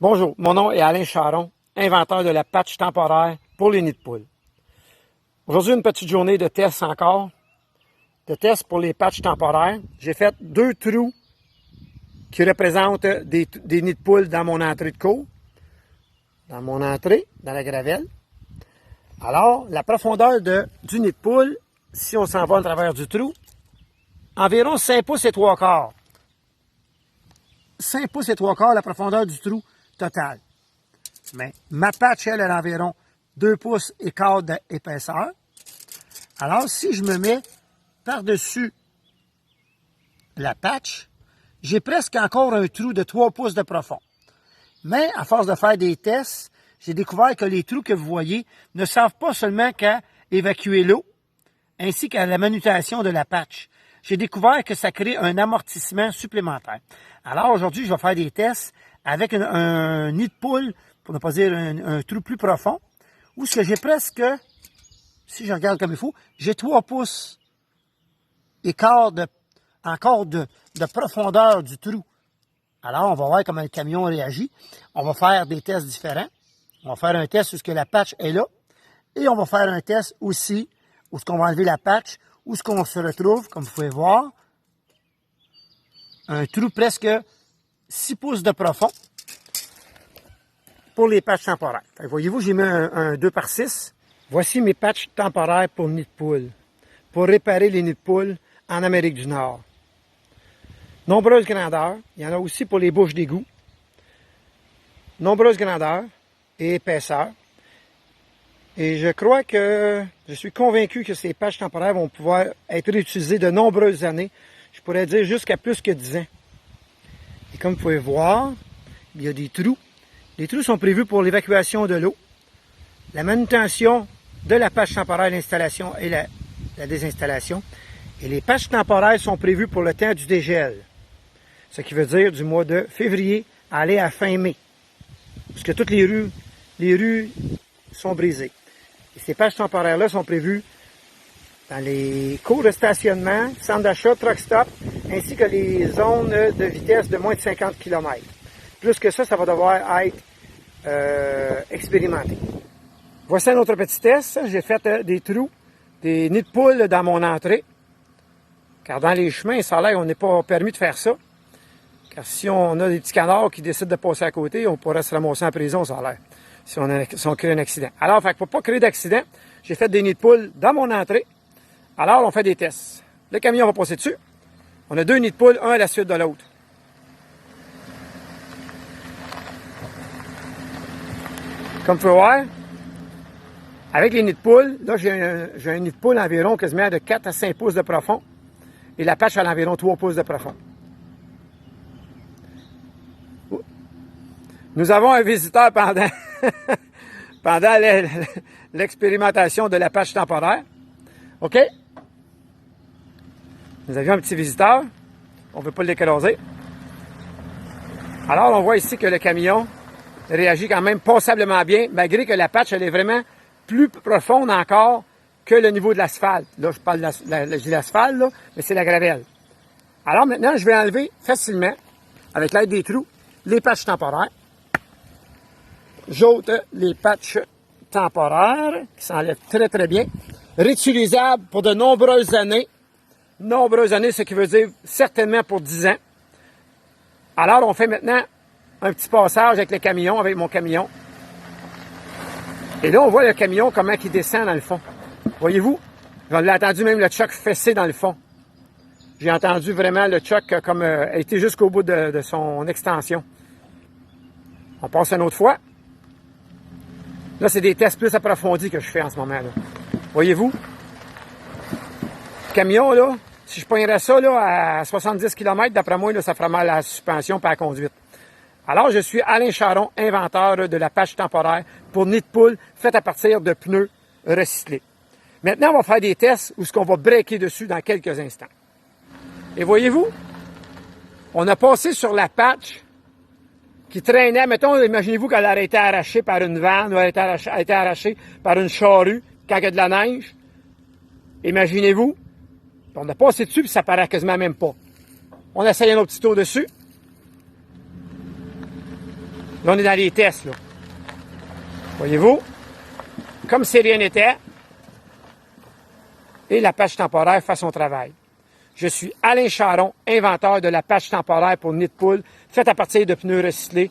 Bonjour, mon nom est Alain Charon, inventeur de la patch temporaire pour les nids de poules. Aujourd'hui, une petite journée de test encore, de test pour les patchs temporaires. J'ai fait 2 trous qui représentent des nids de poules dans mon entrée de cour, dans mon entrée, dans la gravelle. Alors, la profondeur du nid de poule, si on s'en va à travers du trou, environ 5 pouces et 3 quarts. 5 pouces et 3 quarts la profondeur du trou total. Mais ma patch, elle a environ 2 pouces et quart d'épaisseur. Alors, si je me mets par-dessus la patch, j'ai presque encore un trou de 3 pouces de profond. Mais, à force de faire des tests, j'ai découvert que les trous que vous voyez ne servent pas seulement qu'à évacuer l'eau, ainsi qu'à la manutention de la patch. J'ai découvert que ça crée un amortissement supplémentaire. Alors, aujourd'hui, je vais faire des tests avec un nid de poule, pour ne pas dire un trou plus profond, où ce que j'ai presque, si je regarde comme il faut, j'ai 3 pouces et quart encore de profondeur du trou. Alors, on va voir comment le camion réagit. On va faire des tests différents. On va faire un test où la patch est là. Et on va faire un test aussi où on va enlever la patch, où ce qu'on se retrouve, comme vous pouvez voir, un trou presque 6 pouces de profond pour les patchs temporaires. Voyez-vous, j'ai mis un 2 par 6. Voici mes patchs temporaires pour nids de poule, pour réparer les nids de poule en Amérique du Nord. Nombreuses grandeurs, il y en a aussi pour les bouches d'égout. Nombreuses grandeurs et épaisseurs. Et je suis convaincu que ces patchs temporaires vont pouvoir être réutilisés de nombreuses années. Je pourrais dire jusqu'à plus que 10 ans. Et comme vous pouvez voir, il y a des trous. Les trous sont prévus pour l'évacuation de l'eau, la manutention de la patch temporaire, l'installation et la désinstallation. Et les patchs temporaires sont prévus pour le temps du dégel. Ce qui veut dire du mois de février à aller à fin mai. Parce que toutes les rues sont brisées. Et ces patchs temporaires-là sont prévus dans les cours de stationnement, centres d'achat, truck stop, ainsi que les zones de vitesse de moins de 50 km. Plus que ça, ça va devoir être expérimenté. Voici un autre petit test. J'ai fait des trous, des nids de poules dans mon entrée. Car dans les chemins, ça a l'air qu'on n'est pas permis de faire ça. Car si on a des petits canards qui décident de passer à côté, on pourrait se ramasser en prison, ça a l'air, si on crée un accident. Alors, pour ne pas créer d'accident, j'ai fait des nids de poules dans mon entrée. Alors, on fait des tests. Le camion va passer dessus. On a 2 nids de poules, un à la suite de l'autre. Comme vous pouvez voir, avec les nids de poules, là, j'ai un nid de poule environ quasiment de 4 à 5 pouces de profond. Et la patch a environ 3 pouces de profond. Nous avons un visiteur pendant l'expérimentation de la patch temporaire. OK? Nous avions un petit visiteur. On ne veut pas l'écraser. Alors, on voit ici que le camion réagit quand même passablement bien, malgré que la patch, elle est vraiment plus profonde encore que le niveau de l'asphalte. Là, je parle de l'asphalte, là, mais c'est la gravelle. Alors maintenant, je vais enlever facilement, avec l'aide des trous, les patchs temporaires. J'ôte les patchs temporaires, qui s'enlèvent très très bien. Réutilisables pour de nombreuses années. Nombreuses années, ce qui veut dire certainement pour 10 ans. Alors, on fait maintenant un petit passage avec le camion, avec mon camion. Et là, on voit le camion, comment il descend dans le fond. Voyez-vous? On l'a entendu même le choc fessé dans le fond. J'ai entendu vraiment le choc comme été jusqu'au bout de son extension. On passe une autre fois. Là, c'est des tests plus approfondis que je fais en ce moment-là. Voyez-vous? Le camion, là, si je poignerais ça là, à 70 km, d'après moi, là, ça fera mal à la suspension et à la conduite. Alors, je suis Alain Charon, inventeur de la patch temporaire pour nid de poule faite à partir de pneus recyclés. Maintenant, on va faire des tests où on va breaker dessus dans quelques instants. Et voyez-vous, on a passé sur la patch qui traînait. Mettons, imaginez-vous qu'elle aurait été arrachée par une vanne ou elle a été arrachée par une charrue quand il y a de la neige. Imaginez-vous, on a passé dessus et ça paraît quasiment même pas. On essaye un autre petit tour dessus. Là, on est dans les tests, là. Voyez-vous? Comme si rien n'était. Et la patch temporaire fait son travail. Je suis Alain Charon, inventeur de la patch temporaire pour nid de poule, faite à partir de pneus recyclés